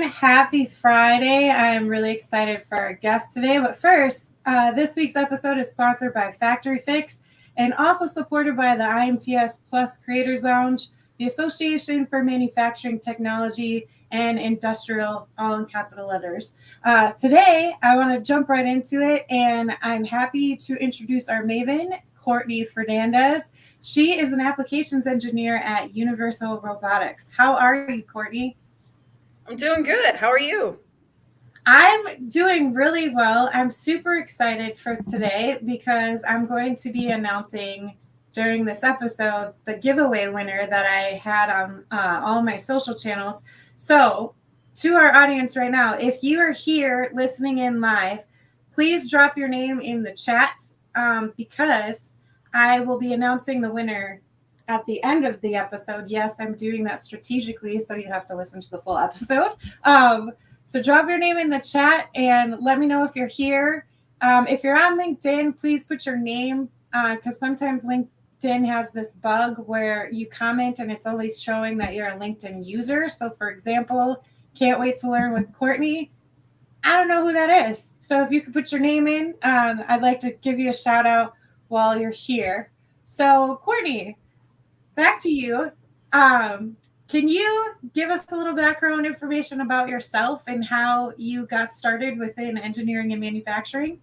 everyone. Happy Friday. I'm really excited for our guest today. But first, this week's episode is sponsored by Factory Fix and also supported by the IMTS Plus Creators Lounge, the Association for Manufacturing Technology and Industrial, all in capital letters. Today, I want to jump right into it, and I'm happy to introduce our Maven, Courtney Fernandez. She is an applications engineer at Universal Robotics. How are you, Courtney? I'm doing good. How are you? I'm doing really well. I'm super excited for today because I'm going to be announcing during this episode the giveaway winner that I had on all my social channels. So, to our audience right now, if you are here listening in live, please drop your name in the chat because I will be announcing the winner at the end of the episode. Yes, I'm doing that strategically, so you have to listen to the full episode. So drop your name in the chat and let me know if you're here. If you're on LinkedIn, please put your name because sometimes LinkedIn has this bug where you comment and it's only showing that you're a LinkedIn user. So for example, can't wait to learn with Courtney. I don't know who that is. So if you could put your name in, I'd like to give you a shout out while you're here. So Courtney, back to you. Can you give us a little background information about yourself and how you got started within engineering and manufacturing?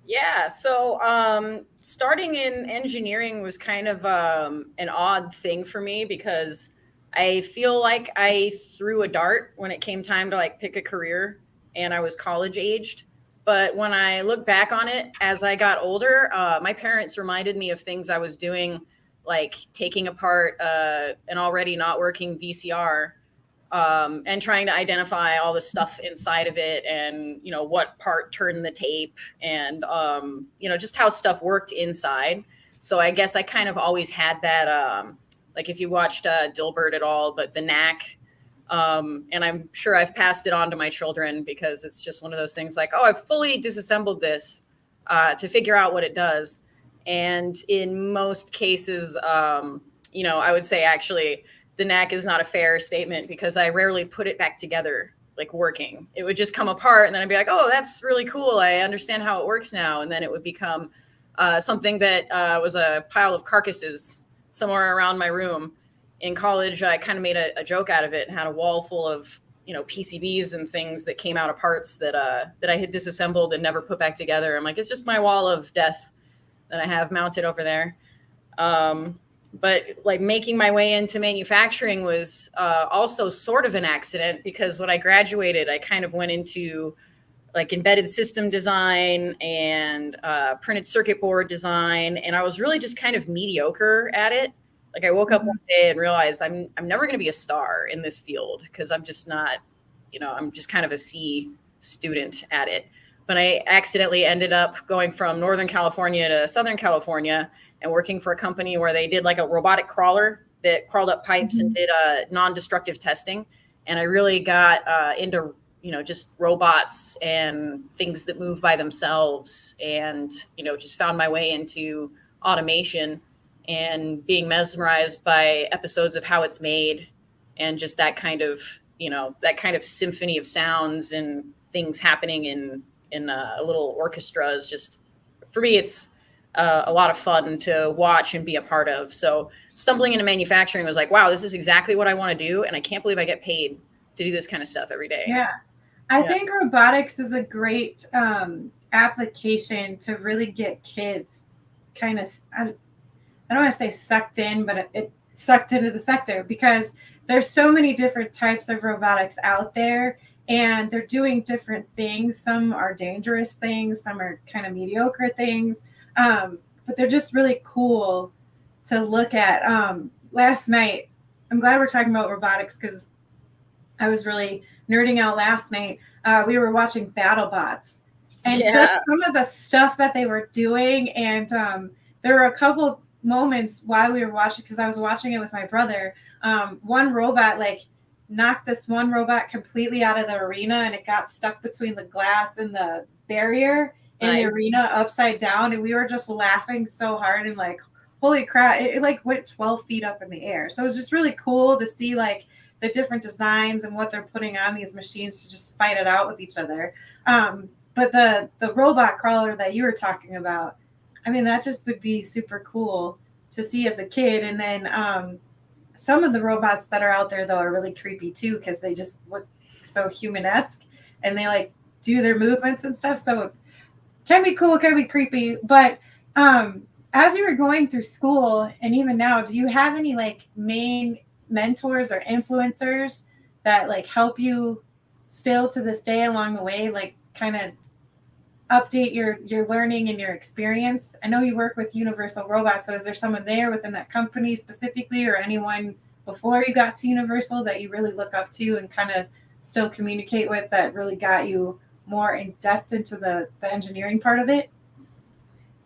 Yeah, so starting in engineering was kind of an odd thing for me because I feel like I threw a dart when it came time to like pick a career and I was college aged. But when I look back on it as I got older, my parents reminded me of things I was doing, like taking apart an already not working VCR and trying to identify all the stuff inside of it and, you know, what part turned the tape and, you know, just how stuff worked inside. So I guess I kind of always had that, like if you watched Dilbert at all, but the knack. And I'm sure I've passed it on to my children because it's just one of those things like, oh, I've fully disassembled this to figure out what it does. And in most cases, you know, I would say actually the knack is not a fair statement because I rarely put it back together like working. It would just come apart and then I'd be like, oh, that's really cool. I understand how it works now. And then it would become something that was a pile of carcasses somewhere around my room. In college, I kind of made a joke out of it and had a wall full of, you know, PCBs and things that came out of parts that I had disassembled and never put back together. I'm like, it's just my wall of death that I have mounted over there. But like making my way into manufacturing was also sort of an accident because when I graduated, I kind of went into like embedded system design and printed circuit board design. And I was really just kind of mediocre at it. Like I woke up one day and realized I'm never going to be a star in this field because I'm just not, you know, I'm just kind of a C student at it. But I accidentally ended up going from Northern California to Southern California and working for a company where they did like a robotic crawler that crawled up pipes and did non-destructive testing. And I really got into, you know, just robots and things that move by themselves and, you know, just found my way into automation and being mesmerized by episodes of how it's made and just that kind of, you know, that kind of symphony of sounds and things happening in a little orchestra is just, for me, it's a lot of fun to watch and be a part of. So stumbling into manufacturing was like, wow, this is exactly what I want to do. And I can't believe I get paid to do this kind of stuff every day. Yeah. I think robotics is a great application to really get kids kind of, I don't want to say sucked in, but it sucked into the sector because there's so many different types of robotics out there and they're doing different things. Some are dangerous things, some are kind of mediocre things, but they're just really cool to look at. Last night, I'm glad we're talking about robotics because I was really nerding out last night. We were watching BattleBots and just some of the stuff that they were doing. And there were a couple moments while we were watching, because I was watching it with my brother. One robot like knocked this one robot completely out of the arena and it got stuck between the glass and the barrier in the arena upside down. And we were just laughing so hard and like, holy crap, it like went 12 feet up in the air. So it was just really cool to see like the different designs and what they're putting on these machines to just fight it out with each other. But the robot crawler that you were talking about, I mean, that just would be super cool to see as a kid. And then some of the robots that are out there though are really creepy too, because they just look so human-esque and they like do their movements and stuff. So it can be cool, can be creepy. But as you were going through school and even now, do you have any like main mentors or influencers that like help you still to this day along the way, like kind of update your learning and your experience? I know you work with Universal Robots, so is there someone there within that company specifically, or anyone before you got to Universal that you really look up to and kind of still communicate with, that really got you more in depth into the engineering part of it?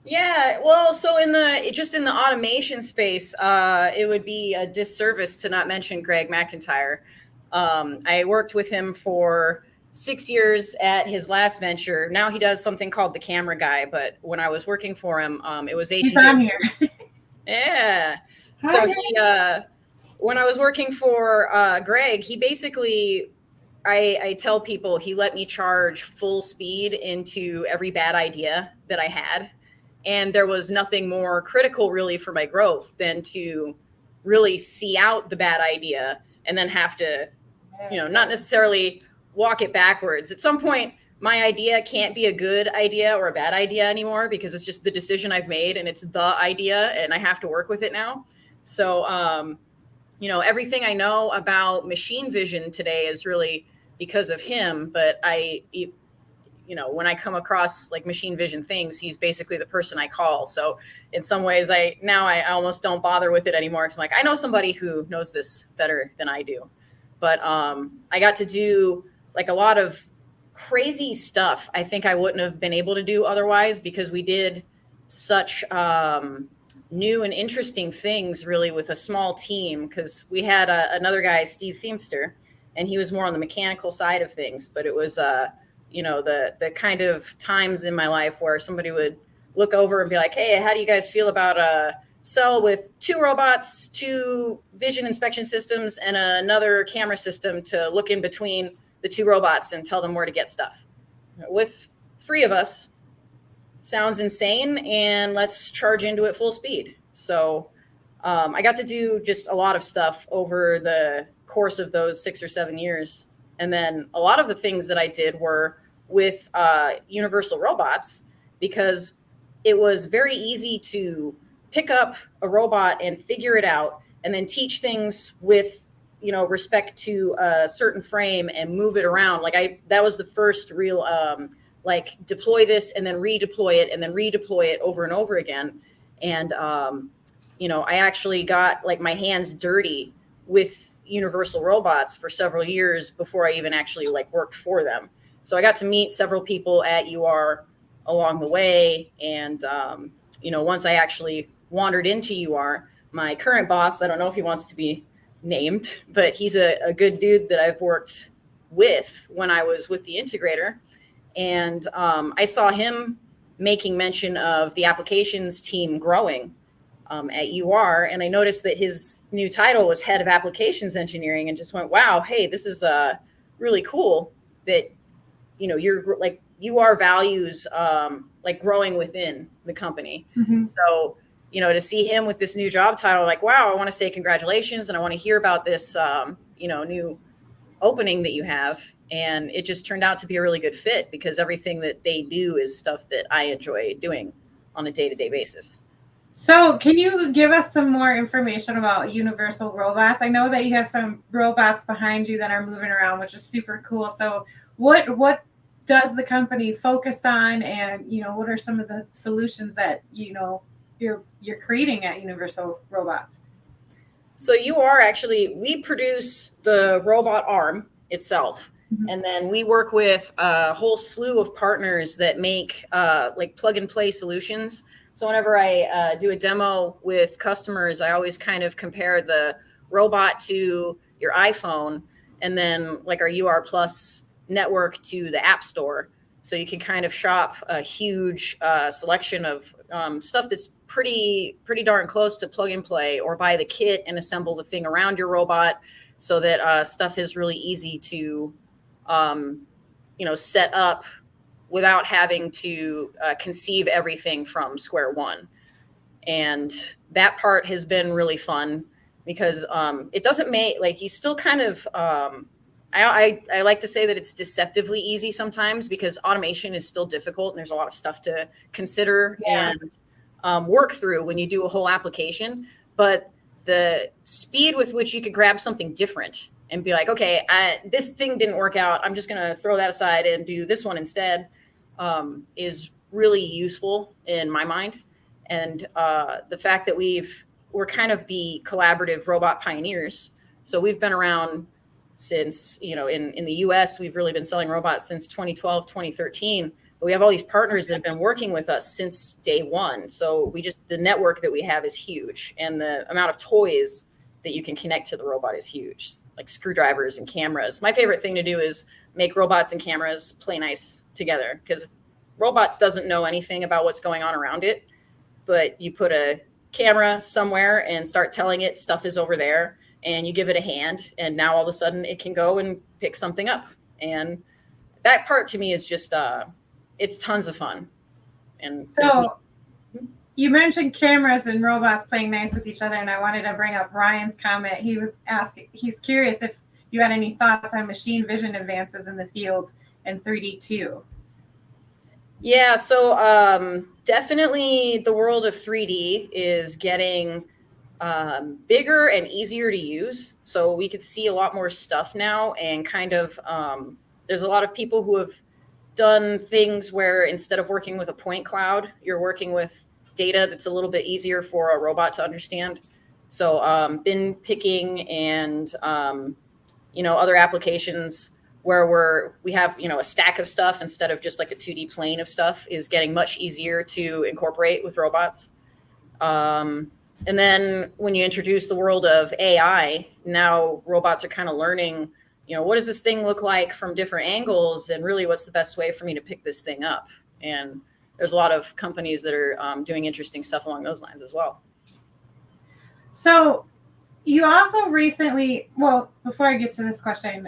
Yeah, well, so in the automation space, it would be a disservice to not mention Greg McIntyre. I worked with him for 6 years at his last venture. Now he does something called the Camera Guy, but when I was working for him, it was He's H&J. on here. Yeah. Hi, So when I was working for Greg, he basically, I tell people he let me charge full speed into every bad idea that I had. And there was nothing more critical really for my growth than to really see out the bad idea and then have to, not necessarily walk it backwards. At some point, my idea can't be a good idea or a bad idea anymore because it's just the decision I've made and it's the idea and I have to work with it now. So, everything I know about machine vision today is really because of him. But when I come across like machine vision things, he's basically the person I call. So in some ways, I almost don't bother with it anymore. Cause I'm like, I know somebody who knows this better than I do. But I got to do like a lot of crazy stuff I think I wouldn't have been able to do otherwise, because we did such new and interesting things really with a small team. Because we had another guy, Steve Feemster, and he was more on the mechanical side of things. But it was the kind of times in my life where somebody would look over and be like, hey, how do you guys feel about a cell with 2 robots, 2 vision inspection systems, and another camera system to look in between the 2 robots and tell them where to get stuff? With 3 of us, sounds insane, and let's charge into it full speed. So I got to do just a lot of stuff over the course of those 6 or 7 years. And then a lot of the things that I did were with Universal Robots, because it was very easy to pick up a robot and figure it out and then teach things with respect to a certain frame and move it around. That was the first real deploy this and then redeploy it and then redeploy it over and over again. And I actually got like my hands dirty with Universal Robots for several years before I even actually worked for them. So I got to meet several people at UR along the way. And, once I actually wandered into UR, my current boss, I don't know if he wants to be named, but he's a good dude that I've worked with when I was with the integrator. And I saw him making mention of the applications team growing at UR. And I noticed that his new title was head of applications engineering, and just went, wow, hey, this is really cool that, you're like UR values growing within the company. Mm-hmm. So, to see him with this new job title, like, wow, I want to say congratulations. And I want to hear about this, new opening that you have. And it just turned out to be a really good fit, because everything that they do is stuff that I enjoy doing on a day-to-day basis. So can you give us some more information about Universal Robots? I know that you have some robots behind you that are moving around, which is super cool. So what does the company focus on, and what are some of the solutions that you're creating at Universal Robots? So we produce the robot arm itself. Mm-hmm. And then we work with a whole slew of partners that make plug and play solutions. So whenever I do a demo with customers, I always kind of compare the robot to your iPhone, and then our UR Plus network to the App Store. So you can kind of shop a huge selection of stuff that's pretty darn close to plug and play, or buy the kit and assemble the thing around your robot. so that stuff is really easy to, set up without having to conceive everything from square one. And that part has been really fun because it doesn't make like you still kind of I like to say that it's deceptively easy sometimes because automation is still difficult and there's a lot of stuff to consider and work through when you do a whole application. But the speed with which you could grab something different and be like, okay, this thing didn't work out, I'm just going to throw that aside and do this one instead, is really useful in my mind. And the fact that we're kind of the collaborative robot pioneers. So we've been around since, in the US, we've really been selling robots since 2012, 2013. But we have all these partners that have been working with us since day one. So the network that we have is huge. And the amount of toys that you can connect to the robot is huge, like screwdrivers and cameras. My favorite thing to do is make robots and cameras play nice together because robots doesn't know anything about what's going on around it. But you put a camera somewhere and start telling it stuff is over there, and you give it a hand, and now all of a sudden it can go and pick something up. And that part to me is just, it's tons of fun. And so you mentioned cameras and robots playing nice with each other, and I wanted to bring up Ryan's comment. He's curious if you had any thoughts on machine vision advances in the field in 3D too. Yeah, so definitely the world of 3D is getting bigger and easier to use. So we could see a lot more stuff now, and kind of there's a lot of people who have done things where instead of working with a point cloud, you're working with data that's a little bit easier for a robot to understand. So bin picking and other applications where we have a stack of stuff instead of just like a 2D plane of stuff is getting much easier to incorporate with robots. And then when you introduce the world of AI, now robots are kind of learning, what does this thing look like from different angles, and really what's the best way for me to pick this thing up? And there's a lot of companies that are doing interesting stuff along those lines as well. So you also recently, before I get to this question,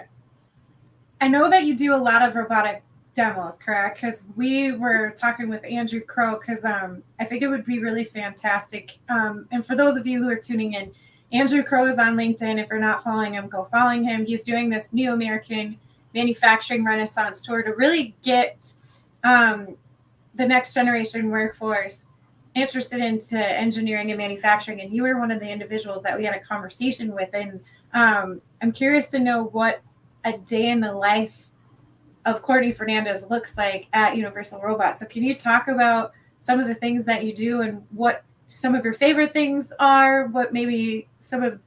I know that you do a lot of robotic demos, correct? Because we were talking with Andrew Crow, because I think it would be really fantastic. And for those of you who are tuning in, Andrew Crow is on LinkedIn. If you're not following him, go following him. He's doing this new American manufacturing renaissance tour to really get the next generation workforce interested into engineering and manufacturing. And you were one of the individuals that we had a conversation with. And I'm curious to know what a day in the life of Courtney Fernandez looks like at Universal Robots. So can you talk about some of the things that you do and what some of your favorite things are, what maybe some of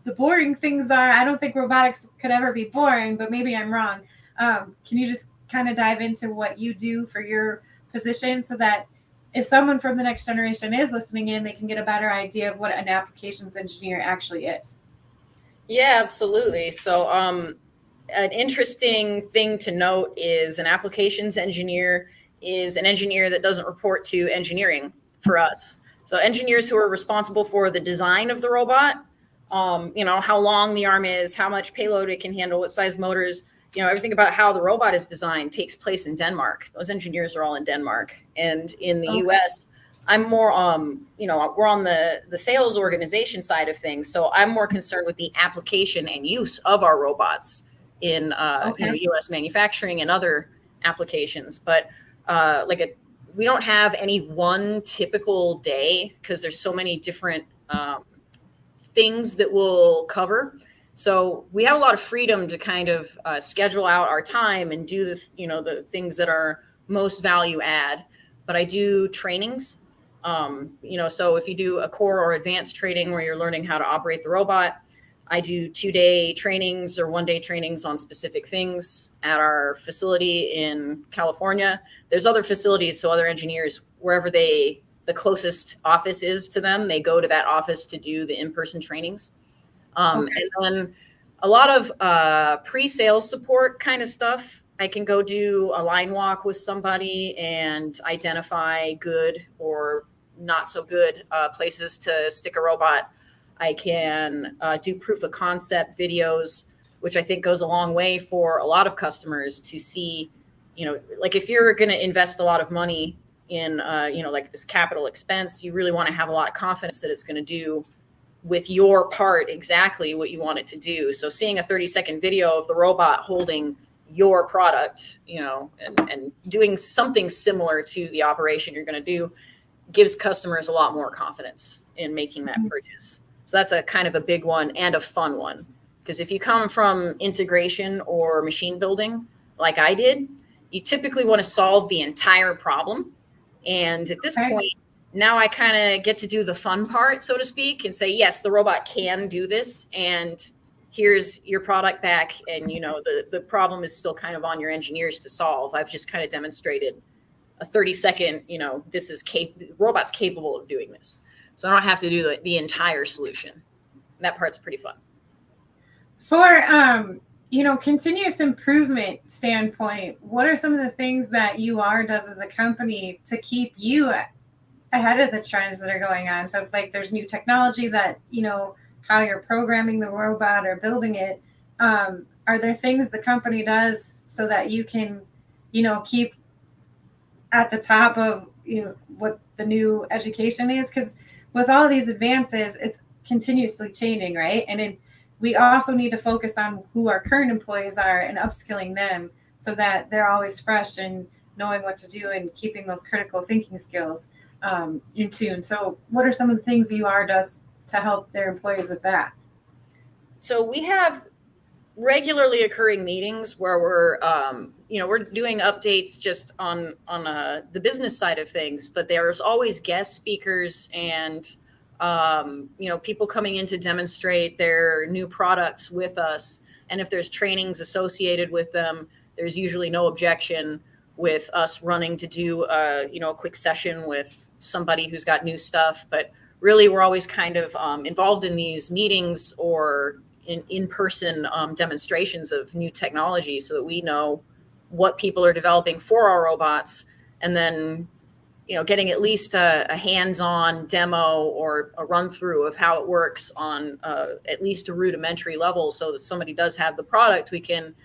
the boring things are? I don't think robotics could ever be boring, but maybe I'm wrong. Can you just kind of dive into what you do for your position so that if someone from the next generation is listening in, they can get a better idea of what an applications engineer actually is? Yeah, absolutely. So an interesting thing to note is an applications engineer is an engineer that doesn't report to engineering for us. So engineers who are responsible for the design of the robot, how long the arm is, how much payload it can handle, what size motors, everything about how the robot is designed takes place in Denmark. Those engineers are all in Denmark. And in the US, I'm more, we're on the sales organization side of things. So I'm more concerned with the application and use of our robots in U.S. manufacturing and other applications. But we don't have any one typical day because there's so many different things that we'll cover. So we have a lot of freedom to kind of schedule out our time and do the things that are most value add. But I do trainings. So if you do a core or advanced training where you're learning how to operate the robot, I do 2-day trainings or 1-day trainings on specific things at our facility in California. There's other facilities, so other engineers, wherever the closest office is to them, they go to that office to do the in-person trainings. And then a lot of pre-sales support kind of stuff. I can go do a line walk with somebody and identify good or not so good places to stick a robot. I can do proof of concept videos, which I think goes a long way for a lot of customers to see, like if you're going to invest a lot of money in, like this capital expense, you really want to have a lot of confidence that it's going to do with your part exactly what you want it to do. So seeing a 30-second video of the robot holding your product, and doing something similar to the operation you're going to do gives customers a lot more confidence in making that purchase. So that's a kind of a big one and a fun one. Because if you come from integration or machine building, like I did, you typically want to solve the entire problem. And at this point, now I kind of get to do the fun part, so to speak, and say, yes, the robot can do this. And here's your product back. And, the problem is still kind of on your engineers to solve. I've just kind of demonstrated a 30-second, the robot's capable of doing this. So I don't have to do the entire solution. And that part's pretty fun. For, continuous improvement standpoint, what are some of the things that UR does as a company to keep you ahead of the trends that are going on? So if like there's new technology that, how you're programming the robot or building it, are there things the company does so that you can, keep at the top of what the new education is? Because with all these advances, it's continuously changing, right? And we also need to focus on who our current employees are and upskilling them so that they're always fresh and knowing what to do and keeping those critical thinking skills in tune. So what are some of the things UR does to help their employees with that? So we have regularly occurring meetings where we're doing updates just on the business side of things, but there's always guest speakers and people coming in to demonstrate their new products with us. And if there's trainings associated with them, there's usually no objection with us running to do a quick session with somebody who's got new stuff. But really, we're always kind of involved in these meetings or in-person demonstrations of new technology so that we know what people are developing for our robots, and then getting at least a hands-on demo or a run-through of how it works on at least a rudimentary level, so that somebody does have the product, we can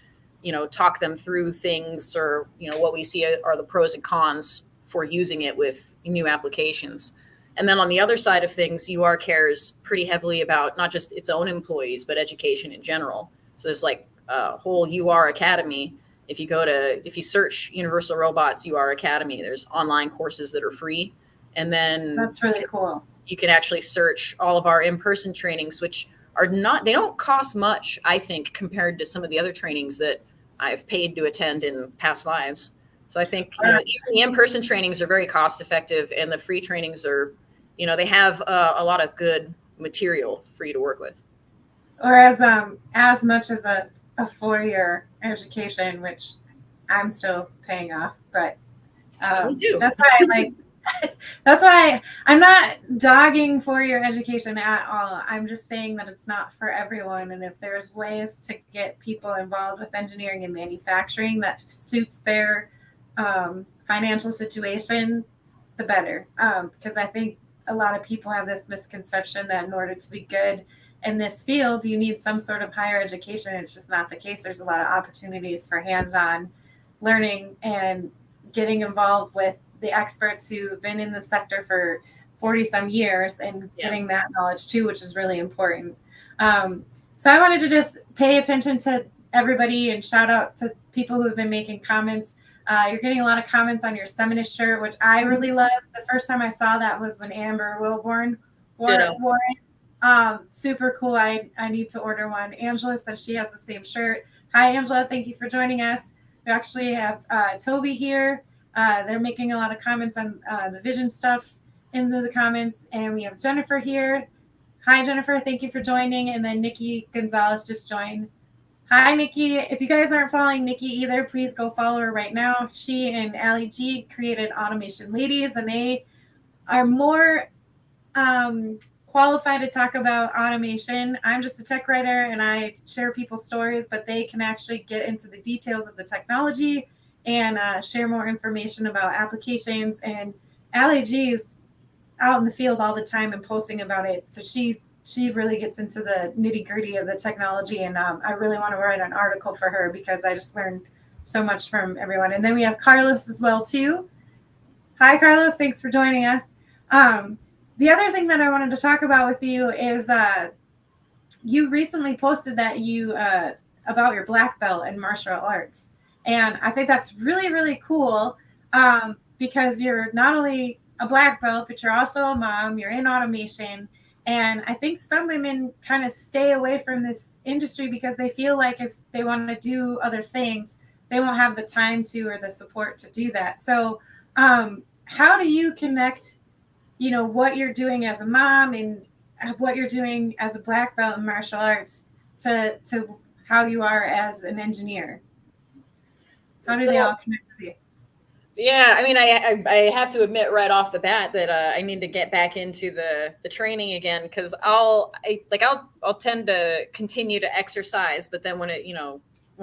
talk them through things, or what we see are the pros and cons for using it with new applications. And then on the other side of things, UR cares pretty heavily about not just its own employees, but education in general. So there's like a whole UR Academy. If you search Universal Robots UR Academy, there's online courses that are free. And then that's really cool. You can actually search all of our in-person trainings, which they don't cost much, I think, compared to some of the other trainings that I've paid to attend in past lives. So I think even the in-person trainings are very cost effective, and the free trainings are, they have a lot of good material for you to work with. Or as much as a 4-year education, which I'm still paying off, but that's why that's why I'm not dogging 4-year education at all. I'm just saying that it's not for everyone. And if there's ways to get people involved with engineering and manufacturing that suits their financial situation, the better. Because I think a lot of people have this misconception that in order to be good in this field, you need some sort of higher education. It's just not the case. There's a lot of opportunities for hands-on learning and getting involved with the experts who've been in the sector for 40 some years and getting that knowledge too, which is really important. So I wanted to just pay attention to everybody and shout out to people who have been making comments. You're getting a lot of comments on your Seminist shirt, which I really love. The first time I saw that was when Amber Wilborn wore it. Super cool. I need to order one. Angela said she has the same shirt. Hi, Angela. Thank you for joining us. We actually have Toby here. They're making a lot of comments on the vision stuff into the comments. And we have Jennifer here. Hi, Jennifer. Thank you for joining. And then Nikki Gonzalez just joined. Hi, Nikki. If you guys aren't following Nikki either, please go follow her right now. She and Allie G created Automation Ladies, and they are more qualified to talk about automation. I'm just a tech writer, and I share people's stories, but they can actually get into the details of the technology and share more information about applications. And Allie G is out in the field all the time and posting about it. So she she really gets into the nitty gritty of the technology, and I really want to write an article for her because I just learned so much from everyone. And then we have Carlos as well too. Hi, Carlos. Thanks for joining us. The other thing that I wanted to talk about with you is you recently posted that you about your black belt in martial arts, and I think that's really really cool because you're not only a black belt, but you're also a mom. You're in automation, and I think some women kind of stay away from this industry because they feel like if they want to do other things, they won't have the time to or the support to do that. So, how do you connect, what you're doing as a mom and what you're doing as a black belt in martial arts to how you are as an engineer? How do they all connect with you? Yeah, I mean, I have to admit right off the bat that I need to get back into the training again because I'll tend to continue to exercise, but then when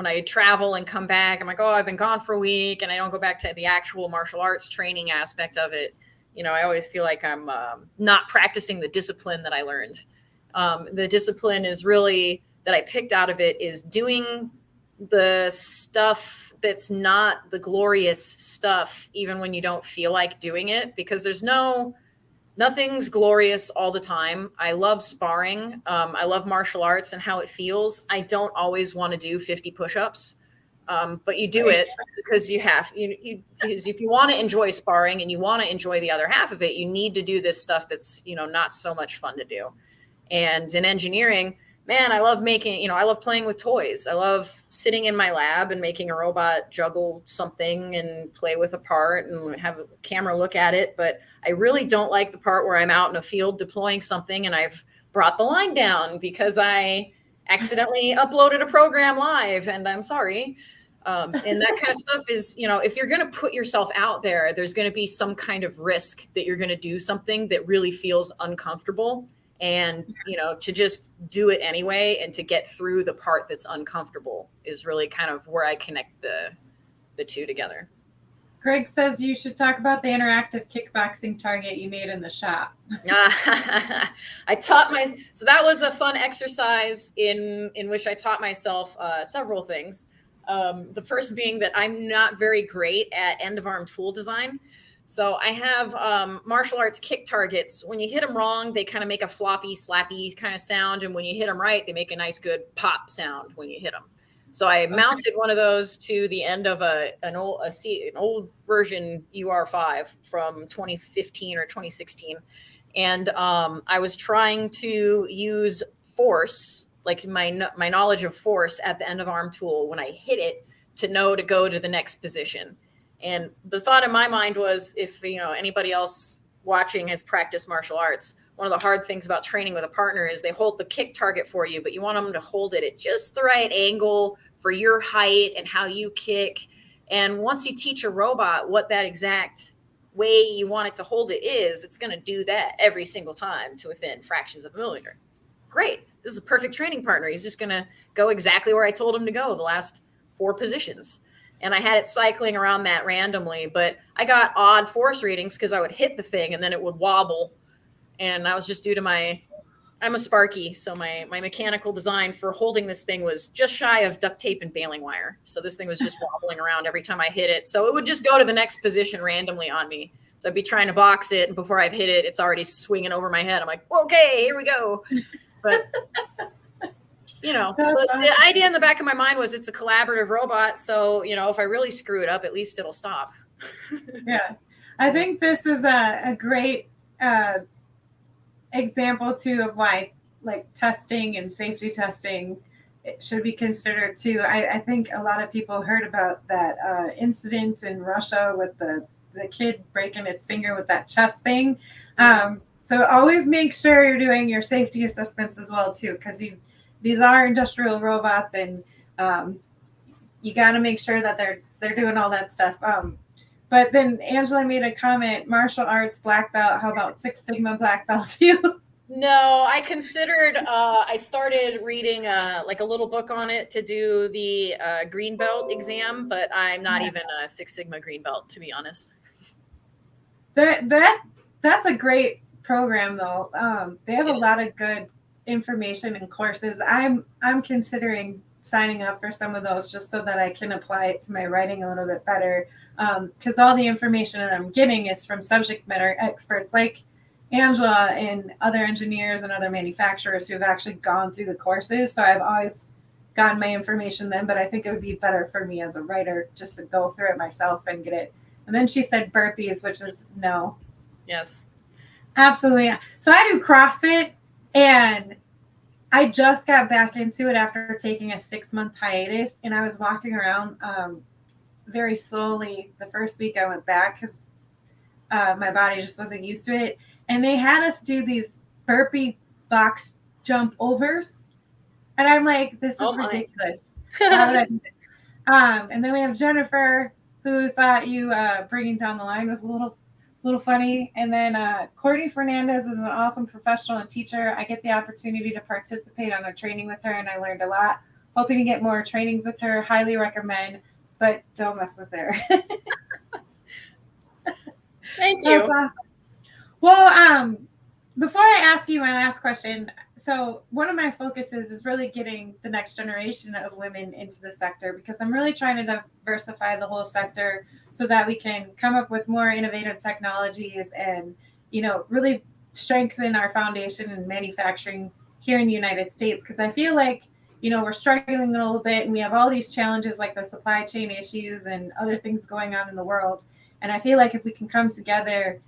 I travel and come back, I'm like, oh, I've been gone for a week, and I don't go back to the actual martial arts training aspect of it. I always feel like I'm not practicing the discipline that I learned. The discipline is really that I picked out of it is doing the stuff that's not the glorious stuff, even when you don't feel like doing it, because nothing's glorious all the time. I love sparring. I love martial arts and how it feels. I don't always want to do 50 push-ups, but you do it because because if you want to enjoy sparring and you want to enjoy the other half of it, you need to do this stuff that's, not so much fun to do. And in engineering, man, I love I love playing with toys. I love sitting in my lab and making a robot juggle something and play with a part and have a camera look at it. But I really don't like the part where I'm out in a field deploying something and I've brought the line down because I accidentally uploaded a program live, and I'm sorry. And that kind of stuff is, if you're going to put yourself out there, there's going to be some kind of risk that you're going to do something that really feels uncomfortable. And, to just do it anyway and to get through the part that's uncomfortable is really kind of where I connect the two together. Greg says you should talk about the interactive kickboxing target you made in the shop. So that was a fun exercise in which I taught myself several things. The first being that I'm not very great at end of arm tool design. So I have martial arts kick targets. When you hit them wrong, they kind of make a floppy, slappy kind of sound. And when you hit them right, they make a nice, good pop sound when you hit them. So I mounted one of those to the end of an old version UR5 from 2015 or 2016. And I was trying to use force, like my knowledge of force at the end of arm tool when I hit it to know to go to the next position. And the thought in my mind was, if anybody else watching has practiced martial arts, one of the hard things about training with a partner is they hold the kick target for you, but you want them to hold it at just the right angle for your height and how you kick. And once you teach a robot what that exact way you want it to hold it is, it's going to do that every single time to within fractions of a millimeter. It's great. This is a perfect training partner. He's just going to go exactly where I told him to go the last 4 positions. And I had it cycling around that randomly, but I got odd force readings because I would hit the thing and then it would wobble. And that was just due to I'm a Sparky. So my mechanical design for holding this thing was just shy of duct tape and baling wire. So this thing was just wobbling around every time I hit it. So it would just go to the next position randomly on me. So I'd be trying to box it, and before I've hit it, it's already swinging over my head. I'm like, okay, here we go. But the idea in the back of my mind was it's a collaborative robot. So, if I really screw it up, at least it'll stop. Yeah. I think this is a great example too of why testing and safety testing it should be considered too. I think a lot of people heard about that incident in Russia with the kid breaking his finger with that chest thing. So always make sure you're doing your safety assessments as well too, because these are industrial robots, and you got to make sure that they're doing all that stuff. But then Angela made a comment: martial arts black belt. How about Six Sigma black belt too? No, I considered. I started reading a little book on it to do the green belt exam, but I'm not even a Six Sigma green belt, to be honest. That's a great program though. They have a lot of good information and courses. I'm considering signing up for some of those just so that I can apply it to my writing a little bit better. Because all the information that I'm getting is from subject matter experts like Angela and other engineers and other manufacturers who have actually gone through the courses. So I've always gotten my information then, but I think it would be better for me as a writer just to go through it myself and get it. And then she said burpees, which is no. Yes. Absolutely. So I do CrossFit, and I just got back into it after taking a 6-month hiatus, and I was walking around very slowly the first week I went back because my body just wasn't used to it. And they had us do these burpee box jump overs. And I'm like, this is ridiculous. Why would I do this? And then we have Jennifer, who thought you bringing down the line was a little funny. And then Courtney Fernandez is an awesome professional and teacher. I get the opportunity to participate on a training with her, and I learned a lot. Hoping to get more trainings with her. Highly recommend, but don't mess with her. Thank you. That's awesome. Well, before I ask you my last question, so one of my focuses is really getting the next generation of women into the sector, because I'm really trying to diversify the whole sector so that we can come up with more innovative technologies and, really strengthen our foundation in manufacturing here in the United States. Because I feel like, we're struggling a little bit, and we have all these challenges like the supply chain issues and other things going on in the world. And I feel like if we can come together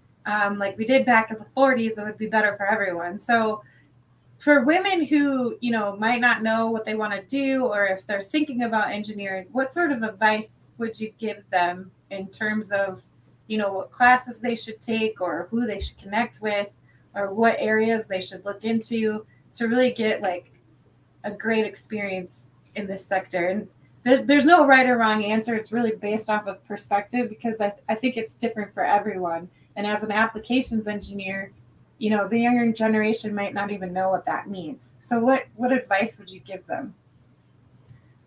like we did back in the 40s, it would be better for everyone. So for women who, might not know what they want to do, or if they're thinking about engineering, what sort of advice would you give them in terms of, what classes they should take, or who they should connect with, or what areas they should look into to really get like a great experience in this sector? And there's no right or wrong answer. It's really based off of perspective, because I think it's different for everyone. And as an applications engineer, the younger generation might not even know what that means. So what advice would you give them?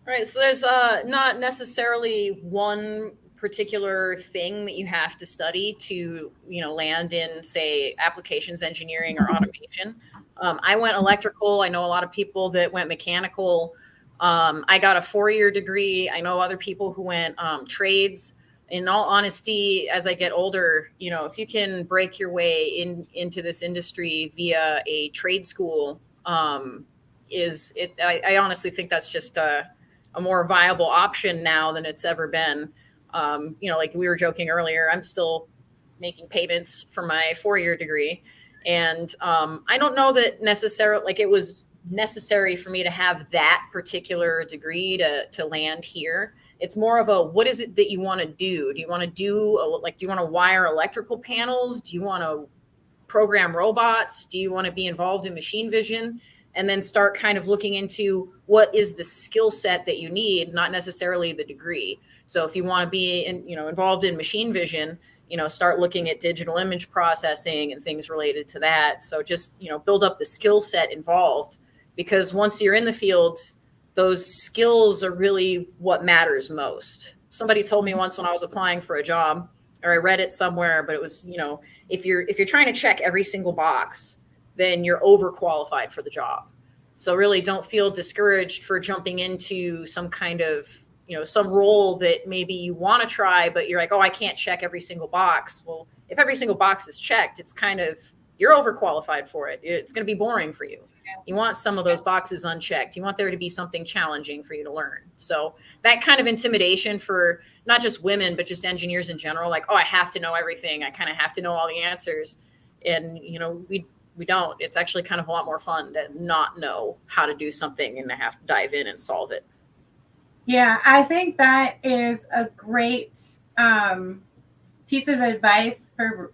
Right. So there's not necessarily one particular thing that you have to study to, land in, say, applications engineering or automation. I went electrical. I know a lot of people that went mechanical. I got a 4-year degree. I know other people who went trades. In all honesty, as I get older, if you can break your way into this industry via a trade school, I honestly think that's just a more viable option now than it's ever been. Like we were joking earlier, I'm still making payments for my 4-year degree. And I don't know that necessarily, like it was necessary for me to have that particular degree to land here. It's more of a, what is it that you want to do? Do you want to do you want to wire electrical panels? Do you want to program robots? Do you want to be involved in machine vision? And then start kind of looking into what is the skill set that you need, not necessarily the degree. So if you want to be involved in machine vision, start looking at digital image processing and things related to that. So just, build up the skill set involved, because once you're in the field, those skills are really what matters most. Somebody told me once when I was applying for a job, or I read it somewhere, but it was, if you're trying to check every single box, then you're overqualified for the job. So really don't feel discouraged for jumping into some kind of, some role that maybe you want to try, but you're like, oh, I can't check every single box. Well, if every single box is checked, it's kind of, you're overqualified for it. It's going to be boring for you. You want some of those boxes unchecked. You want there to be something challenging for you to learn. So that kind of intimidation for not just women, but just engineers in general, like, oh, I have to know everything. I kind of have to know all the answers. And, we don't. It's actually kind of a lot more fun to not know how to do something and to have to dive in and solve it. Yeah, I think that is a great piece of advice for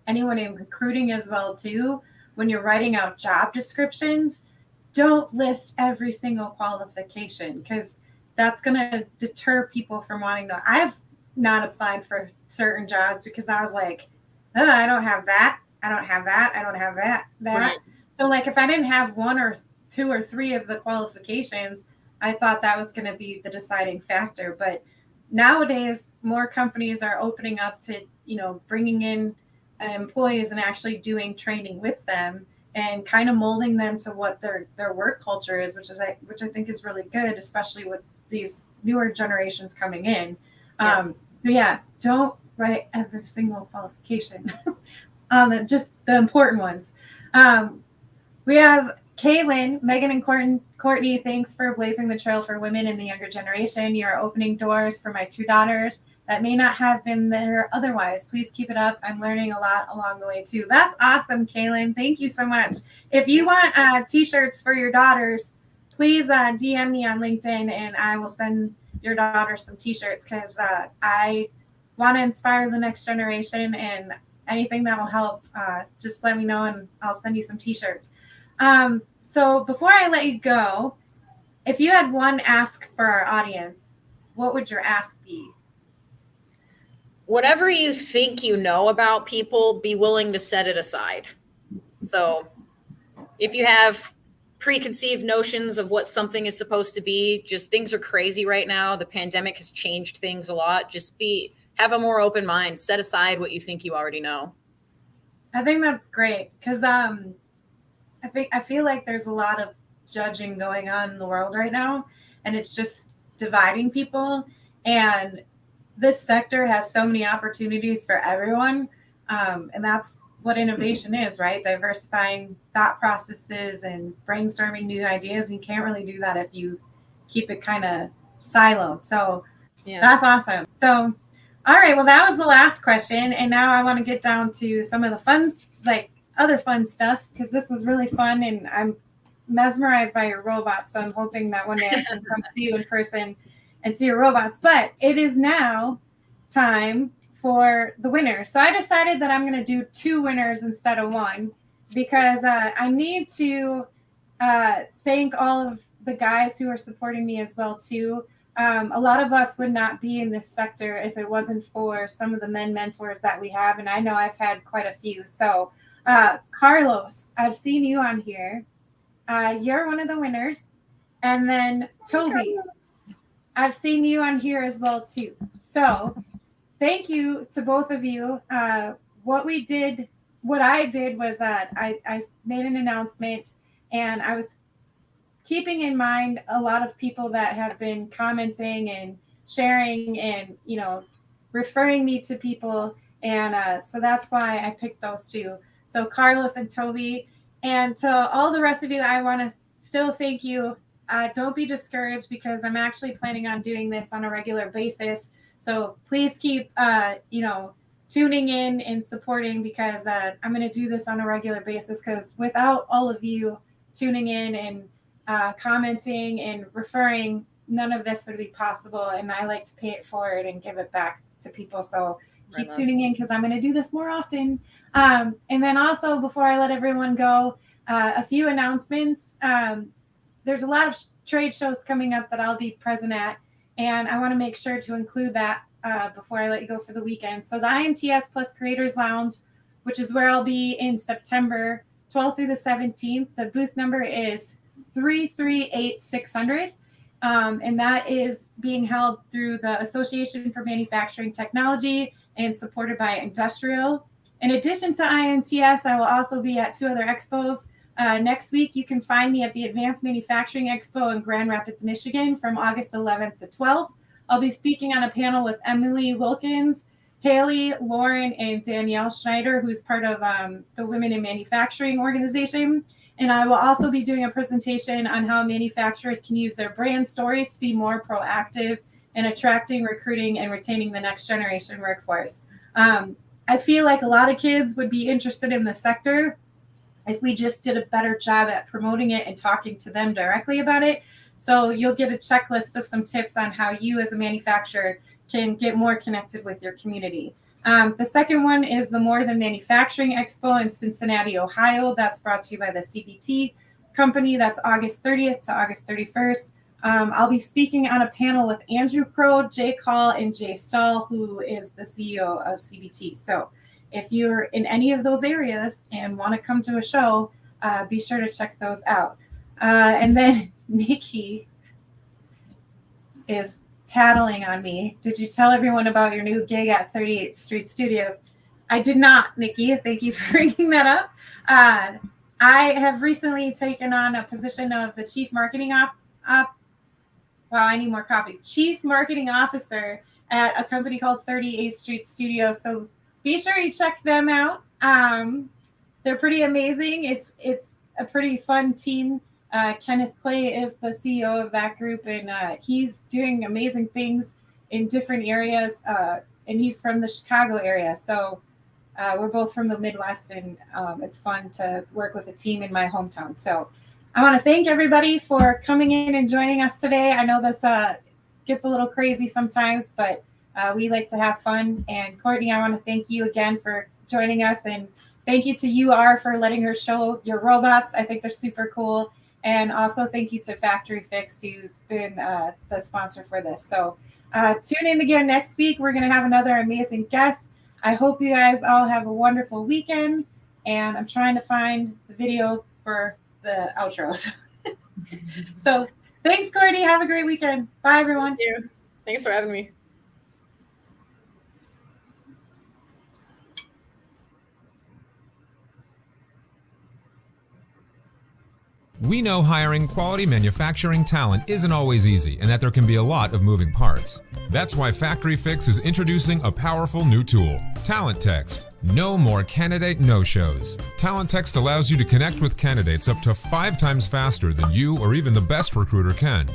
anyone in recruiting as well, too. When you're writing out job descriptions, don't list every single qualification, because that's going to deter people from wanting to. I've not applied for certain jobs because I was like, oh, I don't have that. I don't have that. I don't have that. Right. So like if I didn't have 1 or 2 or 3 of the qualifications, I thought that was going to be the deciding factor. But nowadays, more companies are opening up to, bringing in employees and actually doing training with them. and kind of molding them to what their work culture is, which I think is really good, especially with these newer generations coming in. So yeah, don't write every single qualification on just the important ones. We have Kaylin, Meaghan, and Courtney. Thanks for blazing the trail for women in the younger generation. You're opening doors for my two daughters that may not have been there otherwise. Please keep it up. I'm learning a lot along the way too. That's awesome, Kaylin. Thank you so much. If you want t-shirts for your daughters, please DM me on LinkedIn and I will send your daughter some t-shirts because I want to inspire the next generation, and anything that will help, just let me know and I'll send you some t-shirts. So before I let you go, if you had one ask for our audience, what would your ask be? Whatever you think you know about people, be willing to set it aside. So if you have preconceived notions of what something is supposed to be, just things are crazy right now. The pandemic has changed things a lot. Just have a more open mind, set aside what you think you already know. I think that's great because I feel like there's a lot of judging going on in the world right now, and it's just dividing people. And this sector has so many opportunities for everyone, and that's what innovation is, right? Diversifying thought processes and brainstorming new ideas. And you can't really do that if you keep it kind of siloed. So That's awesome. So, all right, well, that was the last question, and now I want to get down to some of the fun, like other fun stuff, because this was really fun, and I'm mesmerized by your robots. So I'm hoping that one day I can come see you in person and see your robots. But it is now time for the winners. So I decided that I'm going to do 2 winners instead of 1 because I need to thank all of the guys who are supporting me as well too. A lot of us would not be in this sector if it wasn't for some of the men mentors that we have, and I know I've had quite a few. So Carlos, I've seen you on here. You're one of the winners. And then Toby, I've seen you on here as well too. So thank you to both of you. What I did was I made an announcement, and I was keeping in mind a lot of people that have been commenting and sharing and, referring me to people. And so that's why I picked those 2. So Carlos and Toby. And to all the rest of you, I want to still thank you. Don't be discouraged because I'm actually planning on doing this on a regular basis. So please keep, tuning in and supporting because I'm going to do this on a regular basis because without all of you tuning in and commenting and referring, none of this would be possible. And I like to pay it forward and give it back to people. So keep tuning in because I'm going to do this more often. And then also, before I let everyone go, a few announcements. There's a lot of trade shows coming up that I'll be present at, and I want to make sure to include that before I let you go for the weekend. So the IMTS Plus Creators Lounge, which is where I'll be in September 12th through the 17th. The booth number is 338600. And that is being held through the Association for Manufacturing Technology and supported by Industrial. In addition to IMTS, I will also be at 2 other expos. Next week, you can find me at the Advanced Manufacturing Expo in Grand Rapids, Michigan from August 11th to 12th. I'll be speaking on a panel with Emily Wilkins, Haley, Lauren, and Danielle Schneider, who's part of the Women in Manufacturing organization. And I will also be doing a presentation on how manufacturers can use their brand stories to be more proactive in attracting, recruiting, and retaining the next generation workforce. I feel like a lot of kids would be interested in the sector if we just did a better job at promoting it and talking to them directly about it. So you'll get a checklist of some tips on how you as a manufacturer can get more connected with your community. The second one is the More Than Manufacturing Expo in Cincinnati, Ohio. That's brought to you by the CBT company. That's August 30th to August 31st. I'll be speaking on a panel with Andrew Crow, Jay Call, and Jay Stahl, who is the CEO of CBT. So if you're in any of those areas and want to come to a show, be sure to check those out. And then Nikki is tattling on me. Did you tell everyone about your new gig at 38th Street Studios? I did not, Nikki. Thank you for bringing that up. I have recently taken on a position of the chief marketing wow, I need more coffee. Chief marketing officer at a company called 38th Street Studio. So be sure you check them out. They're pretty amazing. It's a pretty fun team. Kenneth Clay is the CEO of that group, and he's doing amazing things in different areas. And he's from the Chicago area, so we're both from the Midwest, and it's fun to work with a team in my hometown. So I want to thank everybody for coming in and joining us today. I know this gets a little crazy sometimes, but we like to have fun. And Courtney, I want to thank you again for joining us, and thank you to UR for letting her show your robots. I think they're super cool. And also thank you to Factory Fix, who's been the sponsor for this. So tune in again next week. We're going to have another amazing guest. I hope you guys all have a wonderful weekend. And I'm trying to find the video for the outros. So thanks, Courtney. Have a great weekend. Bye, everyone. Thank you. Thanks for having me. We know hiring quality manufacturing talent isn't always easy and that there can be a lot of moving parts. That's why Factory Fix is introducing a powerful new tool, Talent Text. No more candidate no-shows. Talent Text allows you to connect with candidates up to 5 times faster than you or even the best recruiter can.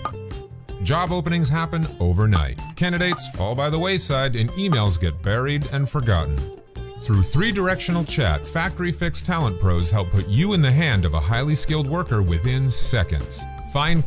Job openings happen overnight. Candidates fall by the wayside and emails get buried and forgotten. Through 3-directional chat, Factory Fix Talent Pros help put you in the hand of a highly skilled worker within seconds. Find